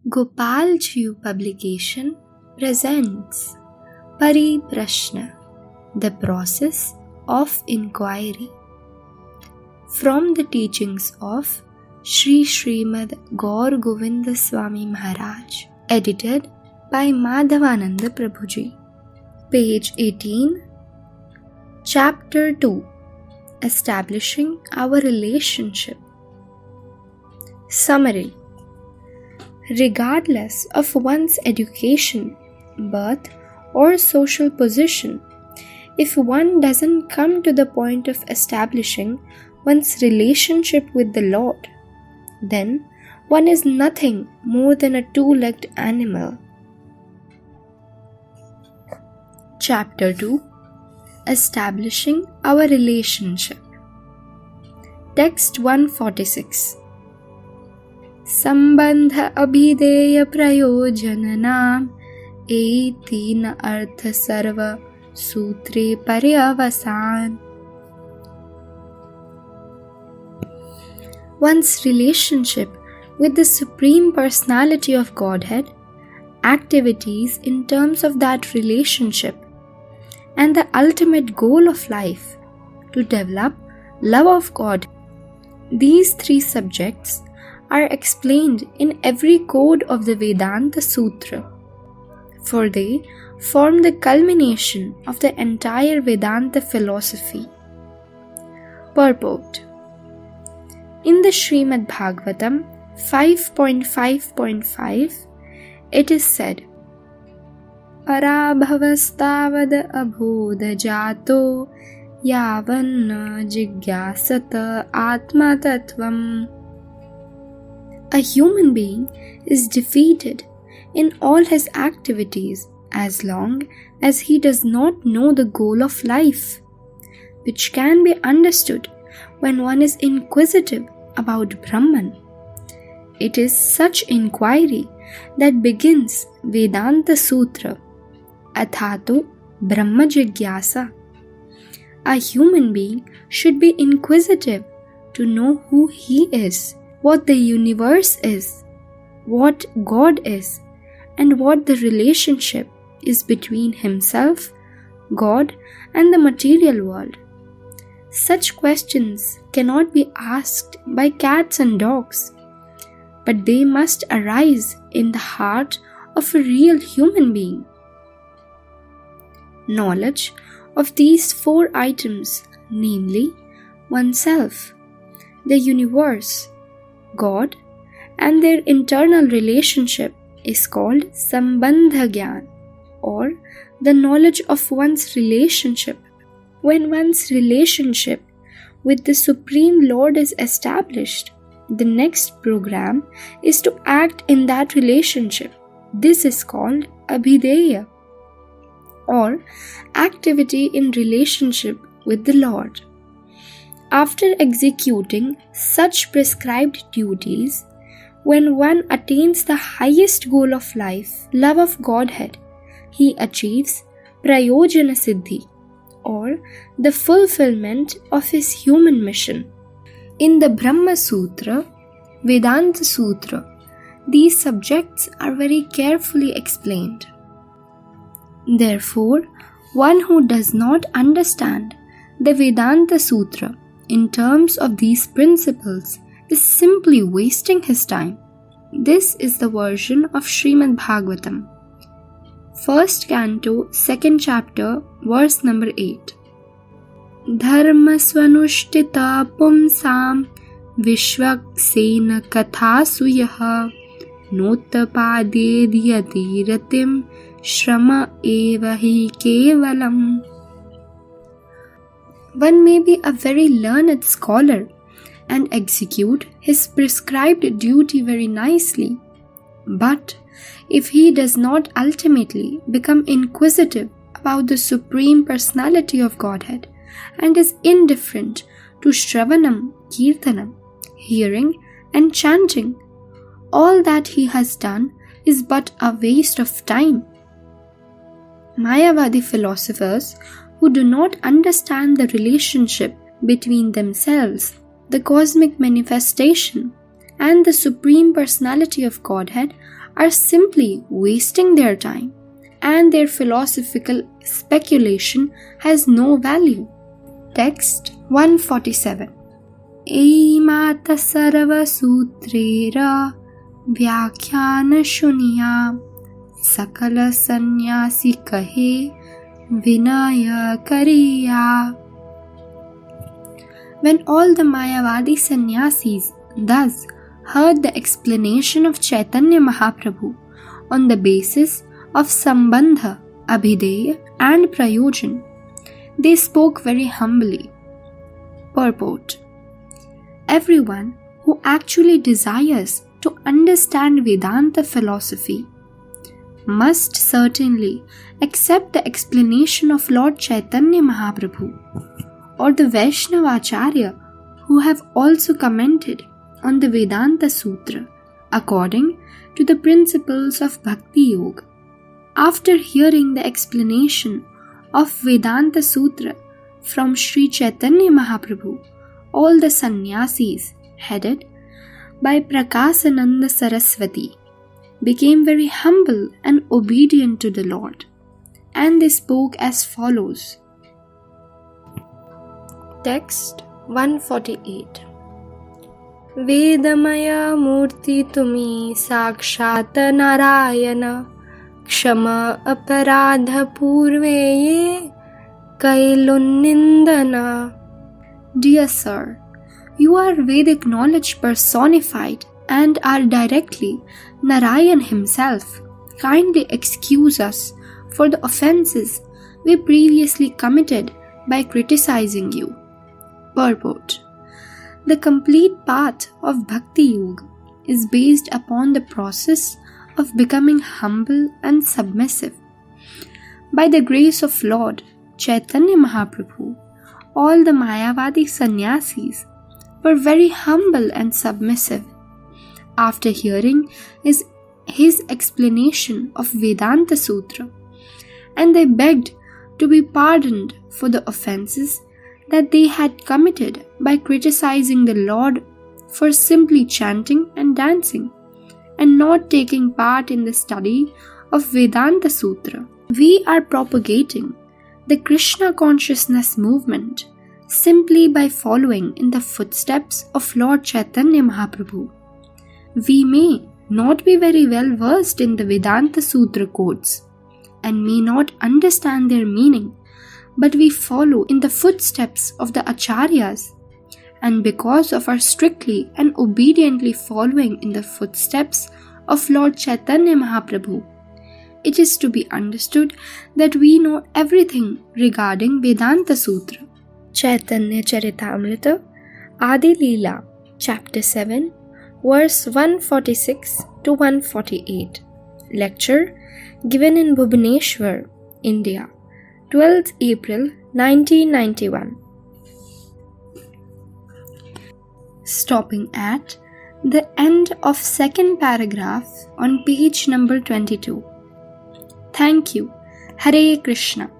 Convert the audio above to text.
Gopal Jiu publication presents Paripraśna, the process of inquiry, from the teachings of Srimad Gour Govinda Swami Maharaj, edited by Madhavanda Prabhuji. Page 18, Chapter 2, Establishing Our Relationship. Summary. Regardless of one's education, birth, or social position, if one doesn't come to the point of establishing one's relationship with the Lord, then one is nothing more than a two-legged animal. Chapter 2, Establishing Our Relationship. Text 146. संबंध अभिधेय प्रयोजननाम एतीन अर्थ सर्व सूत्रे पर्यवसान. One's relationship with the Supreme Personality of Godhead, activities in terms of that relationship, and the ultimate goal of life, to develop love of God. These three subjects are explained in every code of the Vedanta Sutra, for they form the culmination of the entire Vedanta philosophy. Purport. In the Srimad Bhagavatam 5.5.5, it is said, Parabhavastavad abhodha jato yavanna jigyasata atma tattvam. A human being is defeated in all his activities as long as he does not know the goal of life, which can be understood when one is inquisitive about Brahman. It is such inquiry that begins Vedanta Sutra, Athato Brahma Jigyasa. A human being should be inquisitive to know who he is, what the universe is, what God is, and what the relationship is between himself, God, and the material world. Such questions cannot be asked by cats and dogs, but they must arise in the heart of a real human being. Knowledge of these four items, namely oneself, the universe, God, and their internal relationship, is called Sambandha Gyan, or the knowledge of one's relationship. When one's relationship with the Supreme Lord is established, the next program is to act in that relationship. This is called Abhideya, or activity in relationship with the Lord. After executing such prescribed duties, when one attains the highest goal of life, love of Godhead, he achieves Prayojana Siddhi, or the fulfillment of his human mission. In the Brahma Sutra, Vedanta Sutra, these subjects are very carefully explained. Therefore, one who does not understand the Vedanta Sutra in terms of these principles is simply wasting his time. This is the version of Srimad Bhagavatam, 1st Canto, 2nd Chapter, verse number 8. Dharma swanushtita pumsam vishvaksena kathasu yaha notapadediyati ratim shrama eva hi kevalam. One may be a very learned scholar and execute his prescribed duty very nicely, but if he does not ultimately become inquisitive about the Supreme Personality of Godhead and is indifferent to Shravanam, Kirtanam, hearing and chanting, all that he has done is but a waste of time. Mayavadi philosophers who do not understand the relationship between themselves, the cosmic manifestation, and the Supreme Personality of Godhead are simply wasting their time, and their philosophical speculation has no value. Text 147. Eimata sarva sutrera vyakhyan shuniya sakala sannyasi kahe vinaya kariya. When all the Mayavadi sannyasis thus heard the explanation of Chaitanya Mahaprabhu on the basis of Sambandha, Abhideya and Prayojan, they spoke very humbly. Purport: everyone who actually desires to understand Vedanta philosophy must certainly accept the explanation of Lord Chaitanya Mahaprabhu or the Vaishnavacharya who have also commented on the Vedanta Sutra according to the principles of Bhakti Yoga. After hearing the explanation of Vedanta Sutra from Sri Chaitanya Mahaprabhu, all the sannyasis headed by Prakasananda Saraswati became very humble and obedient to the Lord, and they spoke as follows. Text 148. Vedamaya Murti Tumi Sakshat Narayana Kshama Aparadha Purveye Kailunindana. Dear Sir, you are Vedic knowledge personified and are directly Narayan himself. Kindly excuse us for the offenses we previously committed by criticizing you. Purport: the complete path of Bhakti Yoga is based upon the process of becoming humble and submissive. By the grace of Lord Chaitanya Mahaprabhu, all the Mayavadi sannyasis were very humble and submissive. After hearing his explanation of Vedanta Sutra, and they begged to be pardoned for the offenses that they had committed by criticizing the Lord for simply chanting and dancing and not taking part in the study of Vedanta Sutra. We are propagating the Krishna consciousness movement simply by following in the footsteps of Lord Chaitanya Mahaprabhu. We may not be very well versed in the Vedanta Sutra codes and may not understand their meaning, but we follow in the footsteps of the acaryas, and because of our strictly and obediently following in the footsteps of Lord Chaitanya Mahaprabhu, it is to be understood that we know everything regarding Vedanta Sutra. Chaitanya Charitamrita, Adi Leela, Chapter 7, verse 146 to 148. Lecture given in Bhubaneswar, India, 12th April 1991. Stopping at the end of second paragraph on page number 22. Thank you. Hare Krishna.